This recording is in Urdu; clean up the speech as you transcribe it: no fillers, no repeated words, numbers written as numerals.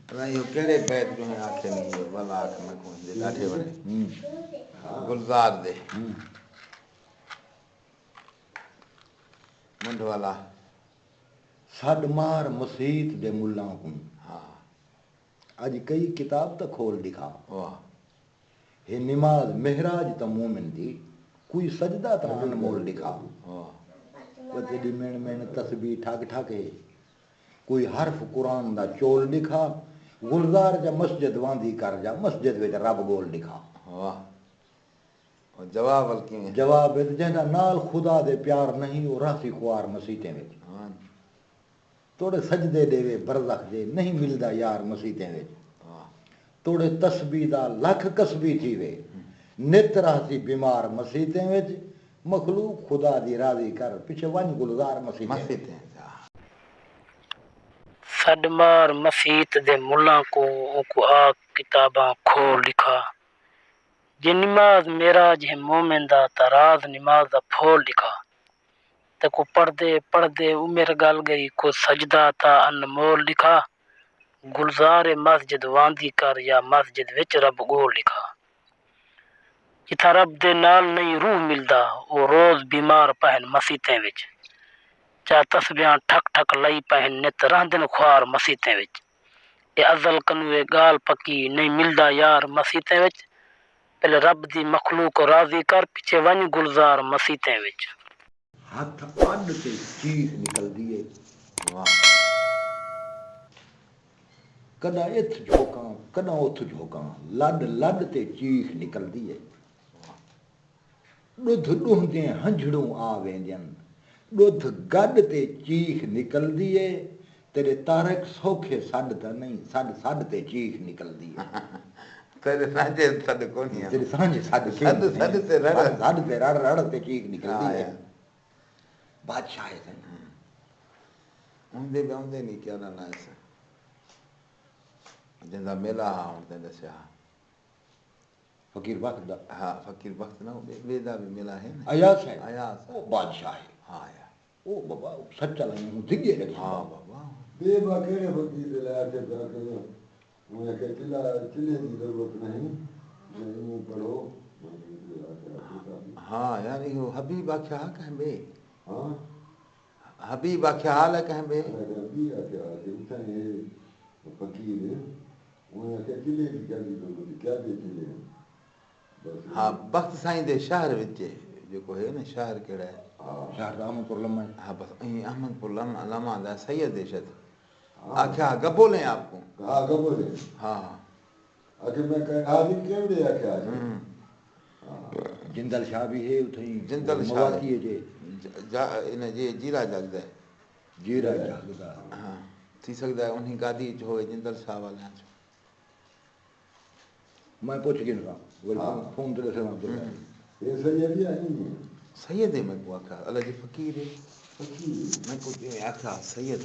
یہ کہڑے بیت جو ہیں آکھے نہیں والا آکھ میں کون دے ڈاٹھے بڑے گلزار دے منڈ والا سڈ مار مسیت دے ملا ہوں ہاں اج کئی کتاب تا کھول دکھا واہ ہے نماز مہراج تا مومن دی کوئی سجدہ تا انمول دکھا واہ وچڑی مین مین تسبیح ٹھک ٹھک ہے کوئی حرف قرآن دا چول دکھا گلزار جا مسجد واندی کر جا مسجد وچ رب گول دکھا واہ اور جواب الکی میں جواب جہاں نال خدا دے پیار نہیں وہ راسی خوار مسیتیں وچ ہاں توڑے سجدے دے وے برزخ دے نہیں ملدا یار مسیتیں وچ واہ توڑے تسبیح دا لکھ کسبی تھی وے نت رہسی بیمار مسیتیں وچ مخلوق خدا دی راضی کر پیچھے ون گلزار مسیتیں مسیتیں سڈ مار مسیت دے ملا کو آ کتاباں کھول لکھا جے نماز میرا جے مومن دا تراز نماز دا پھول لکھا تے کو پڑھ دے عمر گل گئی کو سجدہ تا انمول لکھا گلزار مسجد واندی کر یا مسجد وچ رب گول لکھا جتھا رب دے نال نہیں روح ملدا او روز بیمار پہن مسیتیں وچ چا تسبیحاں ٹھک ٹھک لئی پہن نت رہندن خوار مسیتیں وچ اے ازل کنوے گال پکی نہیں ملدا یار مسیتیں وچ پہلے رب دی مخلوق راضی کر پیچھے ون گلزار مسیتیں وچ ہاتھ اڈ تے چیخ نکلدی ہے واہ کدا اتھ جھوکاں کدا اتھ جھوکاں لڈ لڈ تے چیخ نکلدی ہے ڈدھ ڈوہندے ہنجھڑوں آ ویندین ڈدھ گڈ تے چیخ نکلدی ہے تیرے تارک سوکھے سڈ تا نہیں سڈ سڈ تے چیخ نکلدی ہے تیرے سانجے سد کونی ہے تیرے سانجے سڈ سد سد تے رڑ سڈ تے رڑ رڑ تے چیخ نکلدی ہے ہاں بادشاہ ہے اوندے بھی اوندے نہیں کیا نہ ایسا جندا میلا ہوں تے دسیا فقیر وقت دا ہاں فقیر وقت نہ بے دا بھی میلا ہے نا ایاز ہے ایاز وہ بادشاہ ہے ہاں یا او بابا سچا لائیں ہوں دگے لگی ہاں بابا بے با کہڑے فقیر دے لے کے دا کرو میں کہ چلے دی ضرورت نہیں میں پڑھو ہاں یعنی وہ حبیب آکھیا کہیں بے ہاں حبیب آکھیا حال ہے کہیں بے حبیب آکھیا کہ اتنے فقیر میں کہ چلے دی ضرورت کیا دے چلے ہاں بخت سائیں دے شہر وچ جو کو ہے نا شہر کیڑا ہے شہر دا احمد پور لمحہ ہاں بس احمد پور لمحہ دا سید دیشت آکھیا گبو لیں آپ کو ہاں گبو لیں ہاں آخر میں کہیں حاضر کیوں دے آکھیا جندل شاہ بھی ہے اتھیں جندل شاہ مواتی ہے ان جی جیرا جگدا ہے جیرا جاگدا ہاں تھی سکدا ہے انہی گادی جو ہوئے جندل شاہ والیاں چ میں پوچھ گن رہا فون تے دسے عبد اللہ یہ سید ہی آئی سید ہے میں کو آکھا اللہ جی فقیر ہے فقیر میں کو آکھا سید